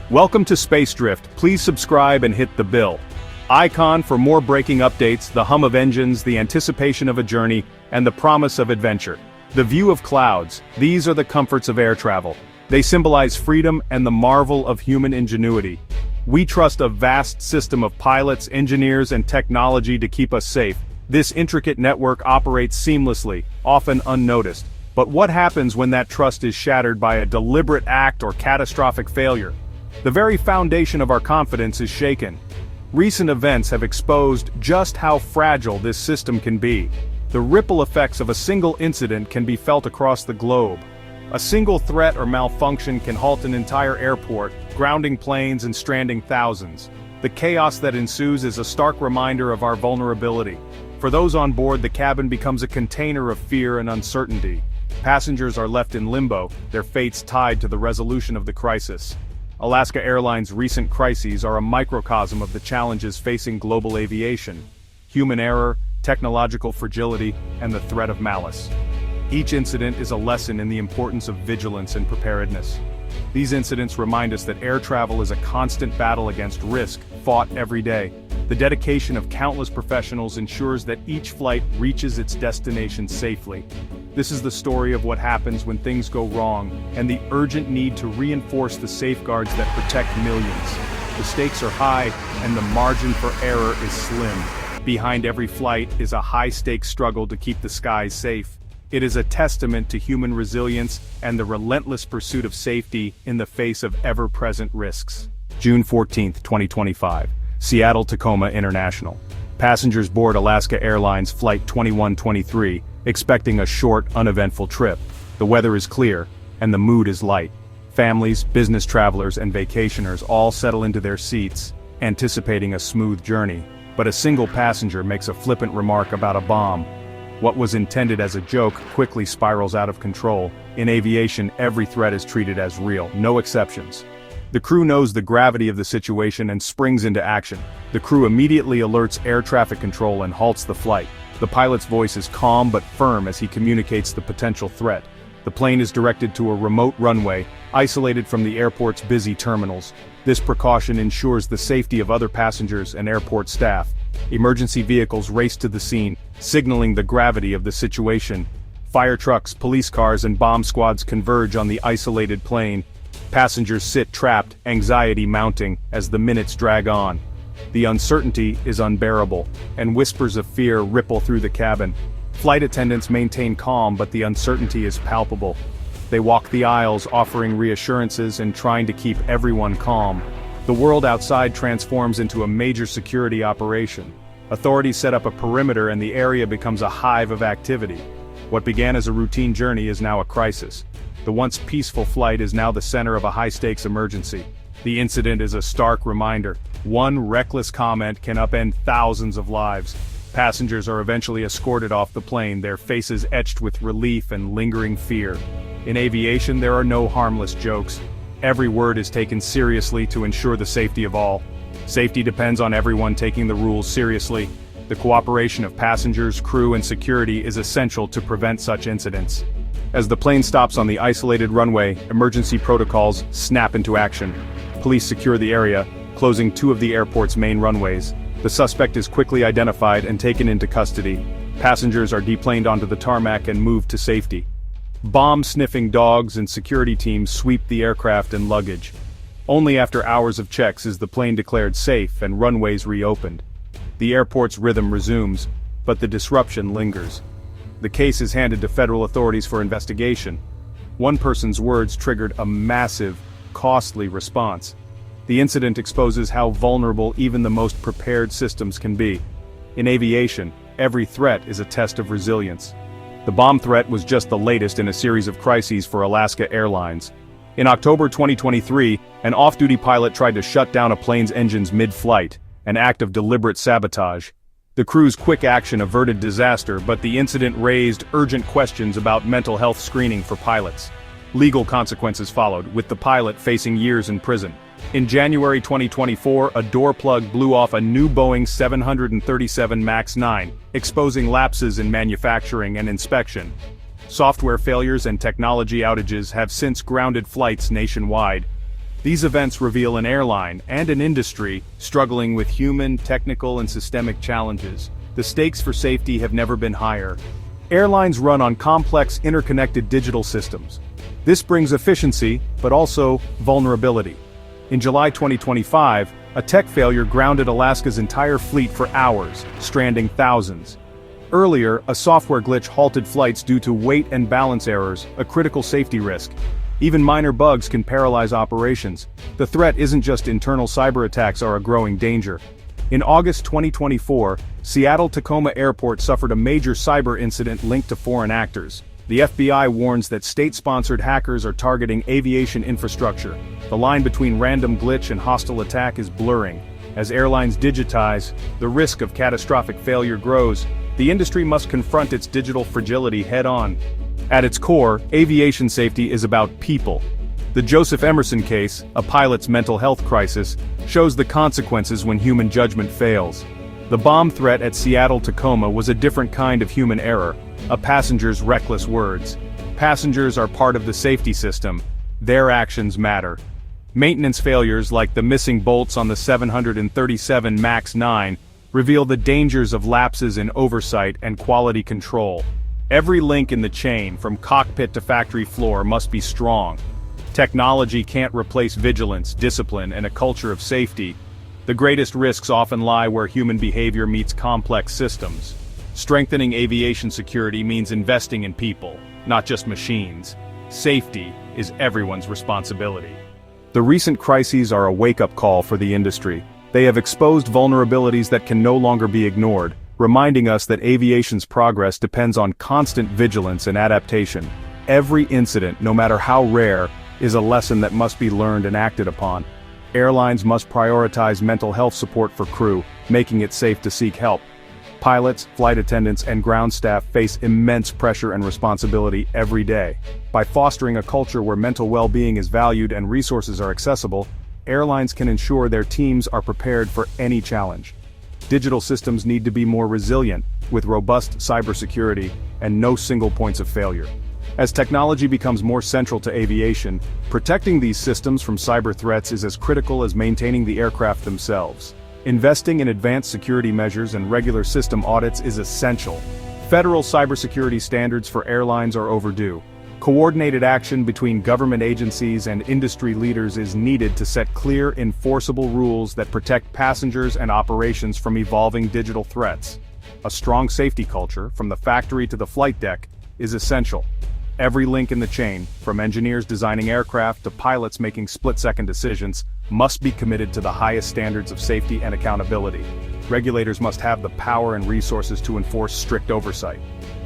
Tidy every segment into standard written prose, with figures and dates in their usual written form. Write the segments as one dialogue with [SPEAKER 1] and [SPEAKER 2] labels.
[SPEAKER 1] Welcome to Space Drift. Please subscribe and hit the bell icon for more breaking updates, the hum of engines, the anticipation of a journey, and the promise of adventure. The view of clouds, these are the comforts of air travel. They symbolize freedom and the marvel of human ingenuity. We trust a vast system of pilots, engineers, and technology to keep us safe. This intricate network operates seamlessly, often unnoticed. But what happens when that trust is shattered by a deliberate act or catastrophic failure? The very foundation of our confidence is shaken. Recent events have exposed just how fragile this system can be. The ripple effects of a single incident can be felt across the globe. A single threat or malfunction can halt an entire airport, grounding planes and stranding thousands. The chaos that ensues is a stark reminder of our vulnerability. For those on board, the cabin becomes a container of fear and uncertainty. Passengers are left in limbo, their fates tied to the resolution of the crisis. Alaska Airlines' recent crises are a microcosm of the challenges facing global aviation: human error, technological fragility, and the threat of malice. Each incident is a lesson in the importance of vigilance and preparedness. These incidents remind us that air travel is a constant battle against risk, fought every day. The dedication of countless professionals ensures that each flight reaches its destination safely. This is the story of what happens when things go wrong, and the urgent need to reinforce the safeguards that protect millions. The stakes are high, and the margin for error is slim. Behind every flight is a high-stakes struggle to keep the skies safe. It is a testament to human resilience and the relentless pursuit of safety in the face of ever-present risks. June 14, 2025. Seattle-Tacoma International. Passengers board Alaska Airlines Flight 2123, expecting a short, uneventful trip. The weather is clear, and the mood is light. Families, business travelers, and vacationers all settle into their seats, anticipating a smooth journey. But a single passenger makes a flippant remark about a bomb. What was intended as a joke quickly spirals out of control. In aviation, every threat is treated as real, no exceptions. The crew knows the gravity of the situation and springs into action. The crew immediately alerts air traffic control and halts the flight. The pilot's voice is calm but firm as he communicates the potential threat. The plane is directed to a remote runway, isolated from the airport's busy terminals. This precaution ensures the safety of other passengers and airport staff. Emergency vehicles race to the scene, signaling the gravity of the situation. Fire trucks, police cars, and bomb squads converge on the isolated plane. Passengers sit trapped, anxiety mounting as the minutes drag on. The uncertainty is unbearable, and whispers of fear ripple through the cabin. Flight attendants maintain calm, but the uncertainty is palpable. They walk the aisles, offering reassurances and trying to keep everyone calm. The world outside transforms into a major security operation. Authorities set up a perimeter and the area becomes a hive of activity. What began as a routine journey is now a crisis. The once peaceful flight is now the center of a high-stakes emergency. The incident is a stark reminder. One reckless comment can upend thousands of lives. Passengers are eventually escorted off the plane, their faces etched with relief and lingering fear. In aviation, there are no harmless jokes. Every word is taken seriously to ensure the safety of all. Safety depends on everyone taking the rules seriously. The cooperation of passengers, crew, and security is essential to prevent such incidents. As the plane stops on the isolated runway, emergency protocols snap into action. Police secure the area, closing two of the airport's main runways. The suspect is quickly identified and taken into custody. Passengers are deplaned onto the tarmac and moved to safety. Bomb-sniffing dogs and security teams sweep the aircraft and luggage. Only after hours of checks is the plane declared safe and runways reopened. The airport's rhythm resumes, but the disruption lingers. The case is handed to federal authorities for investigation. One person's words triggered a massive, costly response. The incident exposes how vulnerable even the most prepared systems can be. In aviation, every threat is a test of resilience. The bomb threat was just the latest in a series of crises for Alaska Airlines. In October 2023, an off-duty pilot tried to shut down a plane's engines mid-flight, an act of deliberate sabotage. The crew's quick action averted disaster, but the incident raised urgent questions about mental health screening for pilots. Legal consequences followed, with the pilot facing years in prison. In January 2024, a door plug blew off a new Boeing 737 MAX 9, exposing lapses in manufacturing and inspection. Software failures and technology outages have since grounded flights nationwide. These events reveal an airline and an industry struggling with human, technical, and systemic challenges. The stakes for safety have never been higher. Airlines run on complex, interconnected digital systems. This brings efficiency, but also vulnerability. In July 2025, a tech failure grounded Alaska's entire fleet for hours, stranding thousands. Earlier, a software glitch halted flights due to weight and balance errors, a critical safety risk. Even minor bugs can paralyze operations. The threat isn't just internal cyber attacks are a growing danger. In August 2024, Seattle-Tacoma Airport suffered a major cyber incident linked to foreign actors. The FBI warns that state-sponsored hackers are targeting aviation infrastructure. The line between random glitch and hostile attack is blurring. As airlines digitize, the risk of catastrophic failure grows. The industry must confront its digital fragility head-on. At its core, aviation safety is about people. The Joseph Emerson case, a pilot's mental health crisis, shows the consequences when human judgment fails. The bomb threat at Seattle-Tacoma was a different kind of human error, a passenger's reckless words. Passengers are part of the safety system. Their actions matter. Maintenance failures like the missing bolts on the 737 MAX 9 reveal the dangers of lapses in oversight and quality control. Every link in the chain, from cockpit to factory floor, must be strong. Technology can't replace vigilance, discipline, and a culture of safety. The greatest risks often lie where human behavior meets complex systems. Strengthening aviation security means investing in people, not just machines. Safety is everyone's responsibility. The recent crises are a wake-up call for the industry. They have exposed vulnerabilities that can no longer be ignored, reminding us that aviation's progress depends on constant vigilance and adaptation. Every incident, no matter how rare, is a lesson that must be learned and acted upon. Airlines must prioritize mental health support for crew, making it safe to seek help. Pilots, flight attendants, and ground staff face immense pressure and responsibility every day. By fostering a culture where mental well-being is valued and resources are accessible, airlines can ensure their teams are prepared for any challenge. Digital systems need to be more resilient, with robust cybersecurity and no single points of failure. As technology becomes more central to aviation, protecting these systems from cyber threats is as critical as maintaining the aircraft themselves. Investing in advanced security measures and regular system audits is essential. Federal cybersecurity standards for airlines are overdue. Coordinated action between government agencies and industry leaders is needed to set clear, enforceable rules that protect passengers and operations from evolving digital threats. A strong safety culture, from the factory to the flight deck, is essential. Every link in the chain, from engineers designing aircraft to pilots making split-second decisions, must be committed to the highest standards of safety and accountability. Regulators must have the power and resources to enforce strict oversight.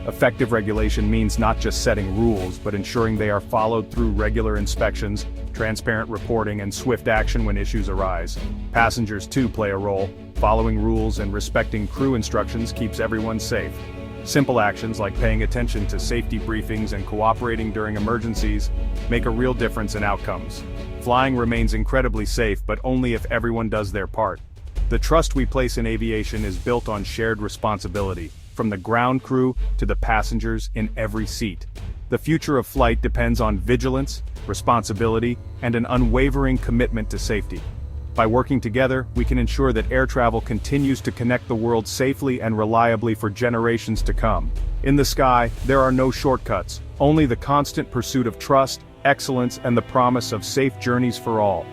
[SPEAKER 1] Effective regulation means not just setting rules, but ensuring they are followed through regular inspections, transparent reporting, and swift action when issues arise. Passengers too play a role. Following rules and respecting crew instructions keeps everyone safe. Simple actions like paying attention to safety briefings and cooperating during emergencies make a real difference in outcomes. Flying remains incredibly safe, but only if everyone does their part. The trust we place in aviation is built on shared responsibility, from the ground crew to the passengers in every seat. The future of flight depends on vigilance, responsibility, and an unwavering commitment to safety. By working together, we can ensure that air travel continues to connect the world safely and reliably for generations to come. In the sky, there are no shortcuts, only the constant pursuit of trust, excellence, and the promise of safe journeys for all.